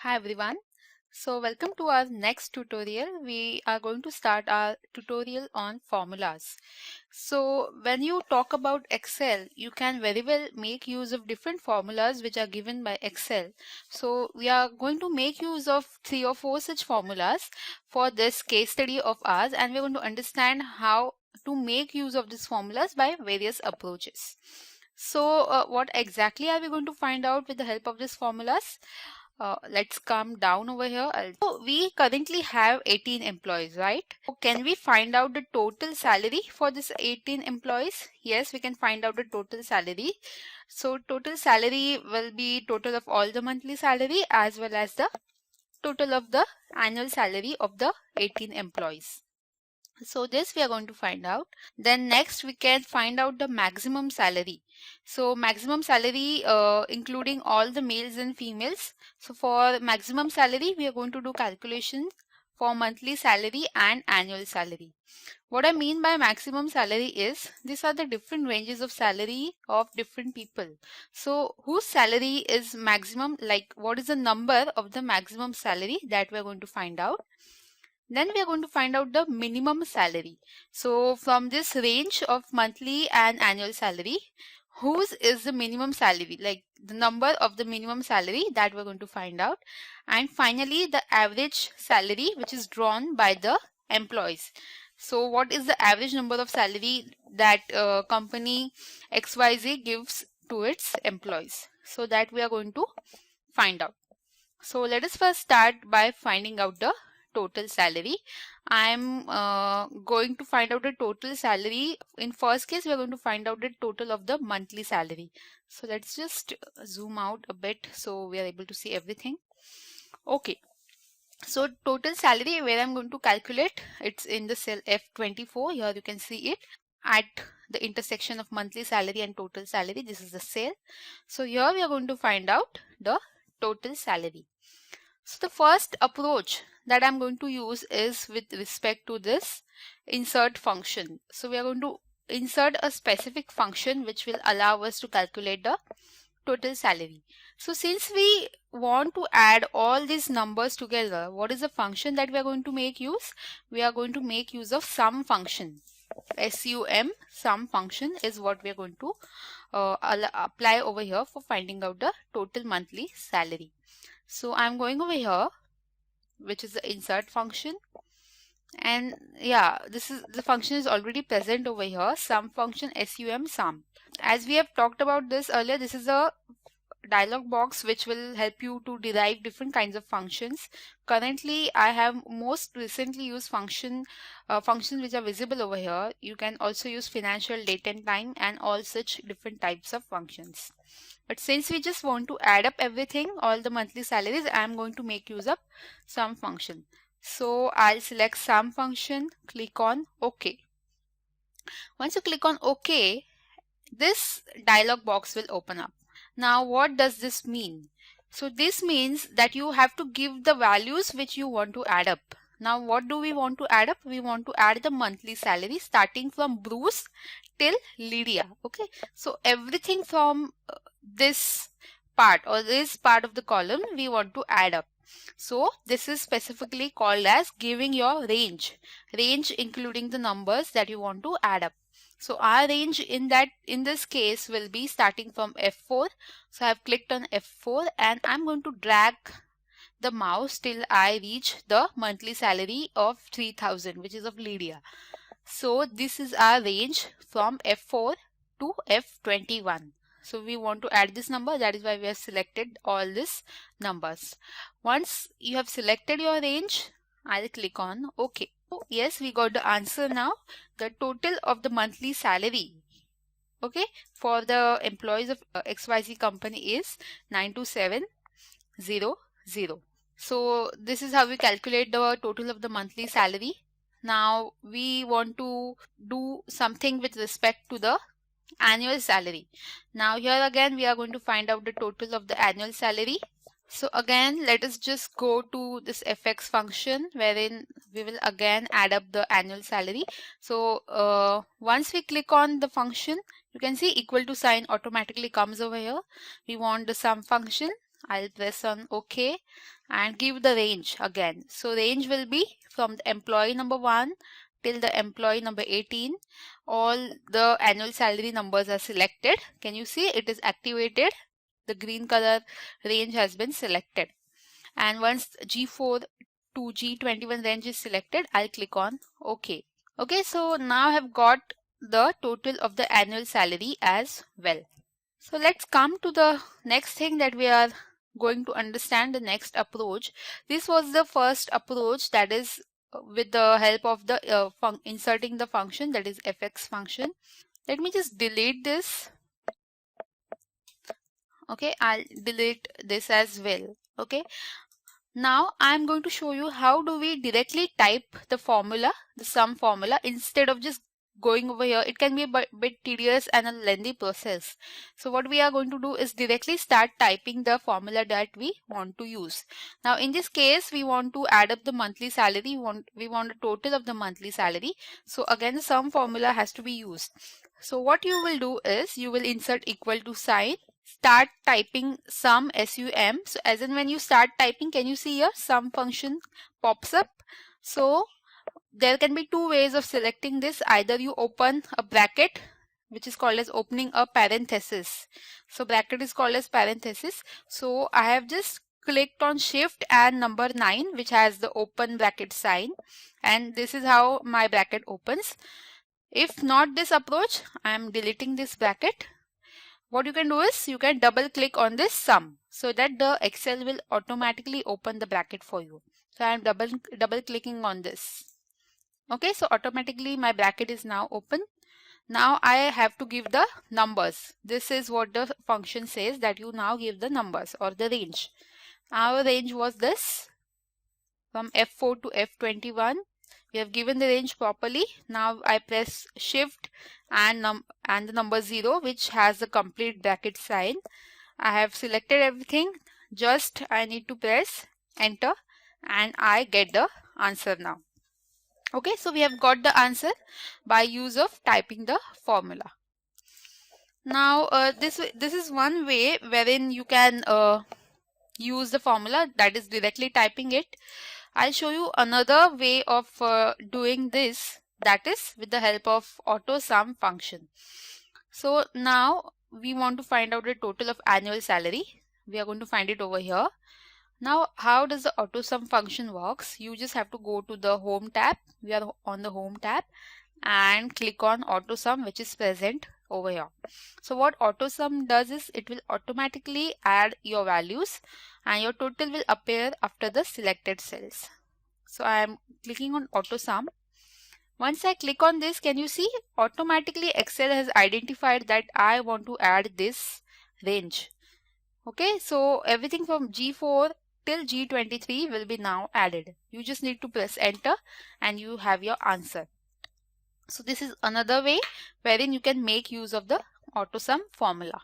Hi everyone. So welcome to our next tutorial. We are going to start our tutorial on formulas. So when you talk about Excel, you can very well make use of different formulas which are given by Excel. So we are going to make use of 3 or 4 such formulas for this case study of ours, and we're going to understand how to make use of these formulas by various approaches. So what exactly are we going to find out with the help of these formulas? Let's come down over here. So we currently have 18 employees, right? So can we find out the total salary for this 18 employees? Yes, we can find out the total salary. So total salary will be total of all the monthly salary as well as the total of the annual salary of the 18 employees. So this we are going to find out. Then next we can find out the maximum salary. So maximum salary including all the males and females. So for maximum salary we are going to do calculations for monthly salary and annual salary. What I mean by maximum salary is these are the different ranges of salary of different people. So whose salary is maximum, like what is the number of the maximum salary, that we are going to find out. Then we are going to find out the minimum salary. So from this range of monthly and annual salary, whose is the minimum salary, like the number of the minimum salary, that we're going to find out. And finally the average salary which is drawn by the employees. So what is the average number of salary that company XYZ gives to its employees? So that we are going to find out. So let us first start by finding out the total salary. I'm going to find out the total salary. In first case, we are going to find out the total of the monthly salary. So let's just zoom out a bit so we are able to see everything. Okay. So total salary, where I'm going to calculate, it's in the cell F24. Here you can see it at the intersection of monthly salary and total salary. This is the cell. So here we are going to find out the total salary. So the first approach that I'm going to use is with respect to this insert function. So we are going to insert a specific function which will allow us to calculate the total salary. So since we want to add all these numbers together, what is the function that we are going to make use? We are going to make use of sum function. SUM, sum function, is what we are going to apply over here for finding out the total monthly salary. So I'm going over here, which is the insert function, and yeah, this is the function is already present over here, sum function, SUM, sum. As we have talked about this earlier, this is a dialog box which will help you to derive different kinds of functions. Currently I have most recently used functions which are visible over here. You can also use financial, date and time, and all such different types of functions. But since we just want to add up everything, all the monthly salaries, I am going to make use of sum function. So I'll select sum function, click on OK. Once you click on OK, this dialog box will open up. Now what does this mean? So this means that you have to give the values which you want to add up. Now what do we want to add up? We want to add the monthly salary starting from Bruce till Lydia. Okay, so everything from this part or this part of the column we want to add up. So this is specifically called as giving your range including the numbers that you want to add up. So our range in this case will be starting from F4. So I have clicked on F4 and I'm going to drag the mouse till I reach the monthly salary of 3000, which is of Lydia. So this is our range from F4 to F21. So we want to add this number, that is why we have selected all these numbers. Once you have selected your range, I'll click on OK. So yes, we got the answer now. The total of the monthly salary, okay, for the employees of XYZ company is 92700. So this is how we calculate the total of the monthly salary. Now we want to do something with respect to the annual salary. Now here again we are going to find out the total of the annual salary. So again, let us just go to this fx function wherein we will again add up the annual salary. So once we click on the function, you can see equal to sign automatically comes over here. We want the sum function. I'll press on OK and give the range again. So range will be from the employee number 1 till the employee number 18. All the annual salary numbers are selected. Can you see it is activated? The green color range has been selected. And once G4 to G21 range is selected, I'll click on OK. Okay, so now I have got the total of the annual salary as well. So let's come to the next thing that we are going to understand, the next approach. This was the first approach, that is with the help of the inserting the function, that is fx function. Let me just delete this. Okay, I'll delete this as well. Okay, now I'm going to show you how do we directly type the formula, the sum formula, instead of just going over here. It can be a bit tedious and a lengthy process. So what we are going to do is directly start typing the formula that we want to use. Now in this case, we want to add up the monthly salary. We want a total of the monthly salary. So again, the sum formula has to be used. So what you will do is you will insert equal to sign, start typing sum, SUM. So as in when you start typing, can you see here sum function pops up? So there can be two ways of selecting this. Either you open a bracket, which is called as opening a parenthesis. So bracket is called as parenthesis. So I have just clicked on shift and number 9, which has the open bracket sign, and this is how my bracket opens. If not this approach, I am deleting this bracket. What you can do is you can double click on this sum so that the Excel will automatically open the bracket for you. So I am double clicking on this. Okay, so automatically my bracket is now open. Now I have to give the numbers. This is what the function says, that you now give the numbers or the range. Our range was this, from F4 to F21. We have given the range properly. Now I press shift and the number 0, which has the complete bracket sign. I have selected everything. Just I need to press enter and I get the answer now. Okay, so we have got the answer by use of typing the formula. Now this is one way wherein you can use the formula, that is directly typing it. I'll show you another way of doing this, that is with the help of AutoSum function. So now we want to find out the total of annual salary. We are going to find it over here. Now how does the AutoSum function works? You just have to go to the home tab. We are on the home tab and click on AutoSum, which is present over here. So what AutoSum does is it will automatically add your values and your total will appear after the selected cells. So I am clicking on AutoSum. Once I click on this, can you see automatically Excel has identified that I want to add this range. Okay, so everything from G4 till G23 will be now added. You just need to press enter and you have your answer. So this is another way wherein you can make use of the AutoSum formula.